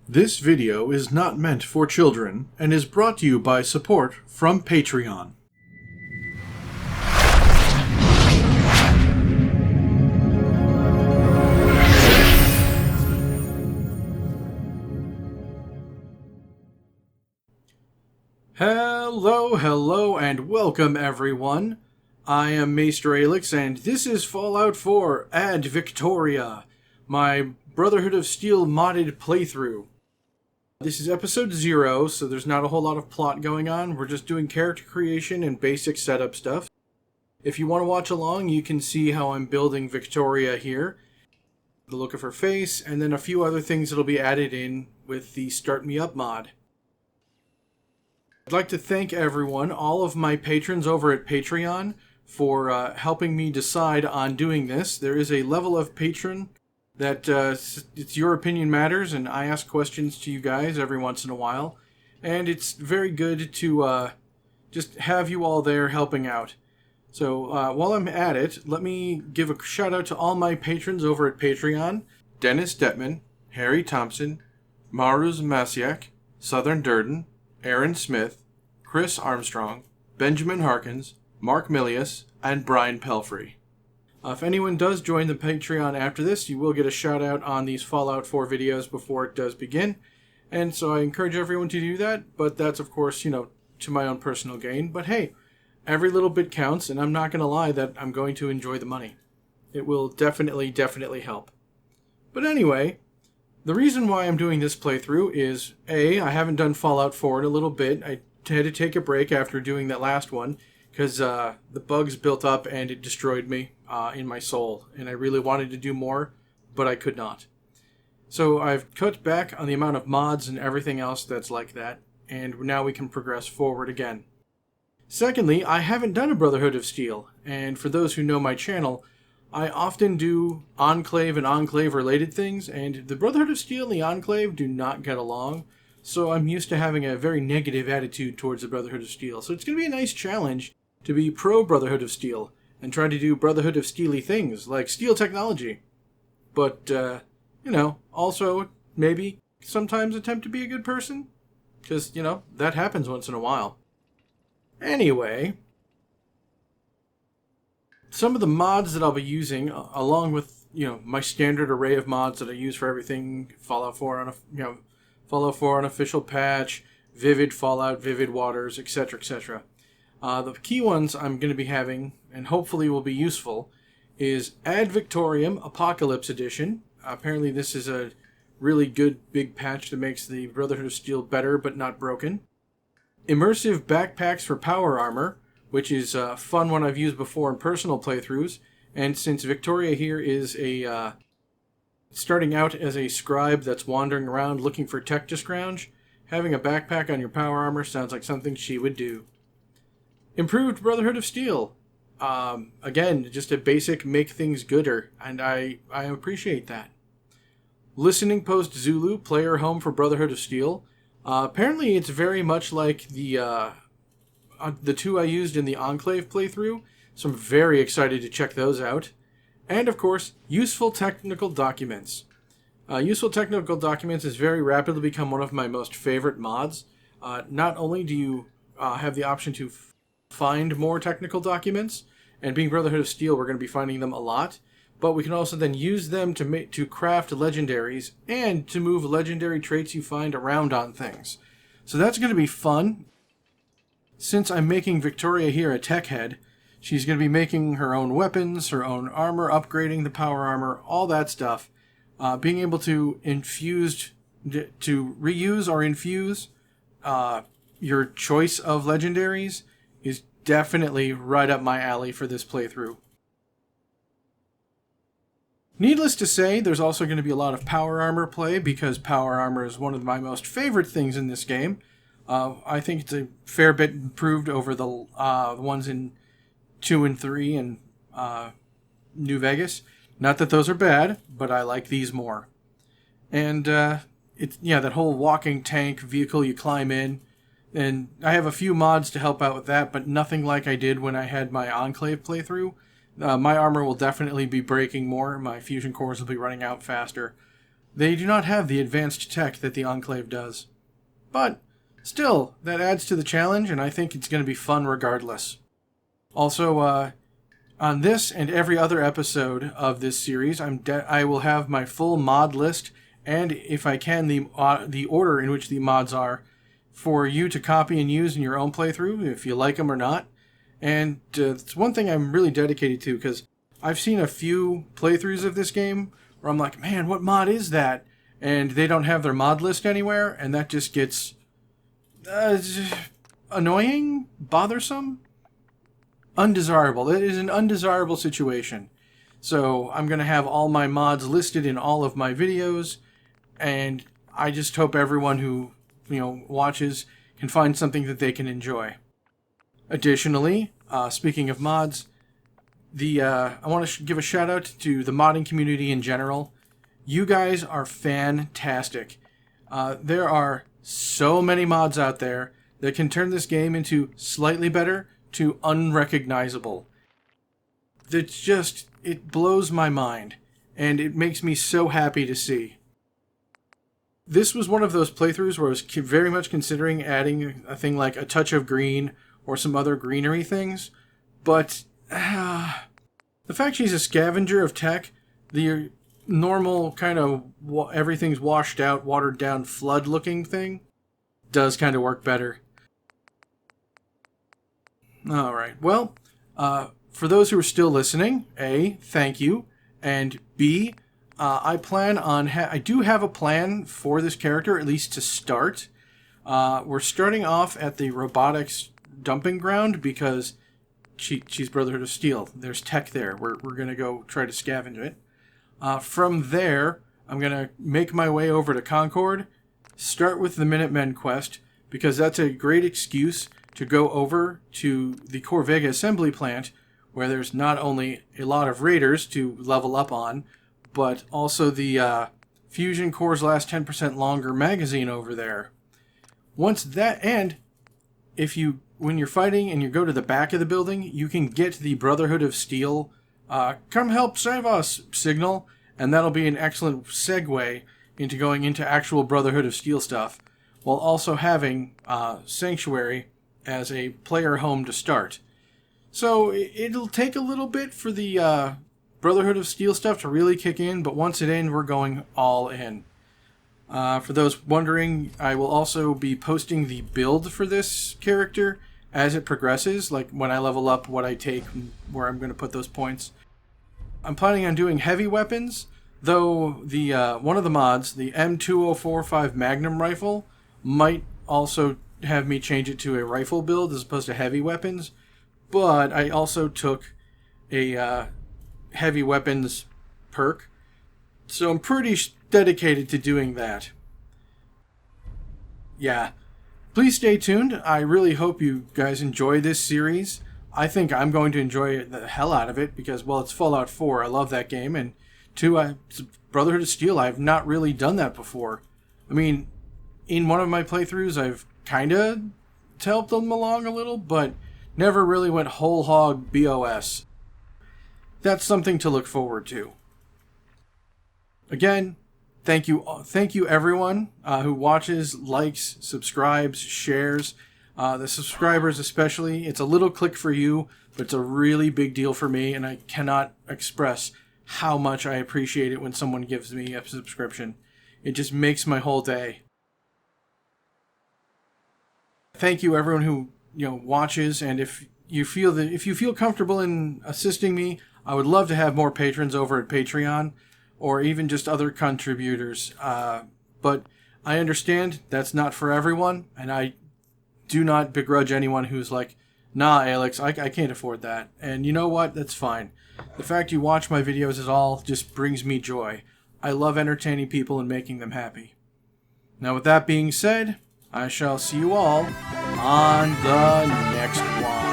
This video is not meant for children and is brought to you by support from Patreon. Hello, and welcome everyone. I am Maester Aelix, and this is Fallout 4 Ad Victoria, my Brotherhood of Steel modded playthrough. This is episode 0, so there's not a whole lot of plot going on. We're just doing character creation and basic setup stuff. If you want to watch along, you can see how I'm building Victoria here. The look of her face, and then a few other things that'll be added in with the Start Me Up mod. I'd like to thank everyone, all of my patrons over at Patreon, for helping me decide on doing this. There is a level of patron that it's your opinion matters, and I ask questions to you guys every once in a while. And it's very good to just have you all there helping out. So while I'm at it, let me give a shout out to all my patrons over at Patreon. Dennis Detman, Harry Thompson, Maruz Masiak, Southern Durden, Aaron Smith, Chris Armstrong, Benjamin Harkins, Mark Milius, and Brian Pelfrey. If anyone does join the Patreon after this, you will get a shout out on these Fallout 4 videos before it does begin. And so I encourage everyone to do that, but that's of course, to my own personal gain. But hey, every little bit counts, and I'm not going to lie that I'm going to enjoy the money. It will definitely help. But anyway, the reason why I'm doing this playthrough is, A, I haven't done Fallout 4 in a little bit. I had to take a break after doing that last one, because the bugs built up and it destroyed me in my soul. And I really wanted to do more, but I could not. So I've cut back on the amount of mods and everything else that's like that, and now we can progress forward again. Secondly, I haven't done a Brotherhood of Steel, and for those who know my channel, I often do Enclave and Enclave-related things, and the Brotherhood of Steel and the Enclave do not get along, so I'm used to having a very negative attitude towards the Brotherhood of Steel. So it's going to be a nice challenge to be pro-Brotherhood of Steel and try to do Brotherhood of Steely things, like steel technology. But, also maybe sometimes attempt to be a good person, because, that happens once in a while. Anyway, some of the mods that I'll be using, along with, my standard array of mods that I use for everything, Fallout 4 Unofficial patch, Vivid Fallout, Vivid Waters, etc., etc. The key ones I'm going to be having, and hopefully will be useful, is Ad Victoriam Apocalypse Edition. Apparently this is a really good big patch that makes the Brotherhood of Steel better but not broken. Immersive Backpacks for Power Armor, which is a fun one I've used before in personal playthroughs, and since Victoria here is starting out as a scribe that's wandering around looking for tech to scrounge, having a backpack on your power armor sounds like something she would do. Improved Brotherhood of Steel. Again, just a basic make things gooder, and I appreciate that. Listening Post Zulu, player home for Brotherhood of Steel. Apparently it's very much like the two I used in the Enclave playthrough, so I'm very excited to check those out. And of course, Useful Technical Documents. Useful Technical Documents has very rapidly become one of my most favorite mods. Not only do you have the option to find more technical documents, and being Brotherhood of Steel, we're going to be finding them a lot, but we can also then use them to craft legendaries and to move legendary traits you find around on things. So that's going to be fun. Since I'm making Victoria here a tech head, she's going to be making her own weapons, her own armor, upgrading the power armor, all that stuff. Being able to reuse or infuse your choice of legendaries is definitely right up my alley for this playthrough. Needless to say, there's also going to be a lot of power armor play, because power armor is one of my most favorite things in this game. I think it's a fair bit improved over the ones in 2 and 3 and New Vegas. Not that those are bad, but I like these more. And that whole walking tank vehicle you climb in. And I have a few mods to help out with that, but nothing like I did when I had my Enclave playthrough. My armor will definitely be breaking more. My fusion cores will be running out faster. They do not have the advanced tech that the Enclave does. But still, that adds to the challenge, and I think it's going to be fun regardless. Also, on this and every other episode of this series, I will have my full mod list, and if I can, the order in which the mods are, for you to copy and use in your own playthrough, if you like them or not. And it's one thing I'm really dedicated to, because I've seen a few playthroughs of this game where I'm like, man, what mod is that? And they don't have their mod list anywhere, and that just gets annoying, bothersome, undesirable. It is an undesirable situation. So I'm going to have all my mods listed in all of my videos, and I just hope everyone who watches can find something that they can enjoy. Additionally, speaking of mods, I want to give a shout out to the modding community in general. You guys are fantastic. There are so many mods out there that can turn this game into slightly better to unrecognizable. It blows my mind, and it makes me so happy to see. This was one of those playthroughs where I was very much considering adding a thing like a touch of green or some other greenery things, but the fact she's a scavenger of tech, the normal kind of everything's washed out, watered down flood looking thing, does kind of work better. Alright, well, for those who are still listening, A, thank you, and B, I do have a plan for this character, at least to start. We're starting off at the robotics dumping ground because she's Brotherhood of Steel. There's tech there. We're going to go try to scavenge it. From there, I'm going to make my way over to Concord, start with the Minutemen quest, because that's a great excuse to go over to the Corvega assembly plant, where there's not only a lot of raiders to level up on, but also the Fusion Core's last 10% longer magazine over there. Once that, and when you're fighting and you go to the back of the building, you can get the Brotherhood of Steel, come help save us signal, and that'll be an excellent segue into going into actual Brotherhood of Steel stuff, while also having Sanctuary as a player home to start. So it'll take a little bit for the Brotherhood of Steel stuff to really kick in, but once it's in, we're going all in. For those wondering, I will also be posting the build for this character as it progresses, like when I level up, what I take, where I'm going to put those points. I'm planning on doing heavy weapons, though the one of the mods, the M2045 Magnum rifle, might also have me change it to a rifle build as opposed to heavy weapons, but I also took a heavy weapons perk, so I'm pretty dedicated to doing that. Yeah. Please stay tuned. I really hope you guys enjoy this series. I think I'm going to enjoy the hell out of it because, well, it's Fallout 4. I love that game. And 2, it's Brotherhood of Steel. I've not really done that before. I mean, in one of my playthroughs, I've kind of helped them along a little, but never really went whole hog BOS. That's something to look forward to. Again, thank you everyone who watches, likes, subscribes, shares. The subscribers especially. It's a little click for you, but it's a really big deal for me, and I cannot express how much I appreciate it when someone gives me a subscription. It just makes my whole day. Thank you everyone who watches, and if you feel comfortable in assisting me, I would love to have more patrons over at Patreon, or even just other contributors. But I understand that's not for everyone, and I do not begrudge anyone who's like, nah, Aelix, I can't afford that. And you know what? That's fine. The fact you watch my videos is all just brings me joy. I love entertaining people and making them happy. Now with that being said, I shall see you all on the next one.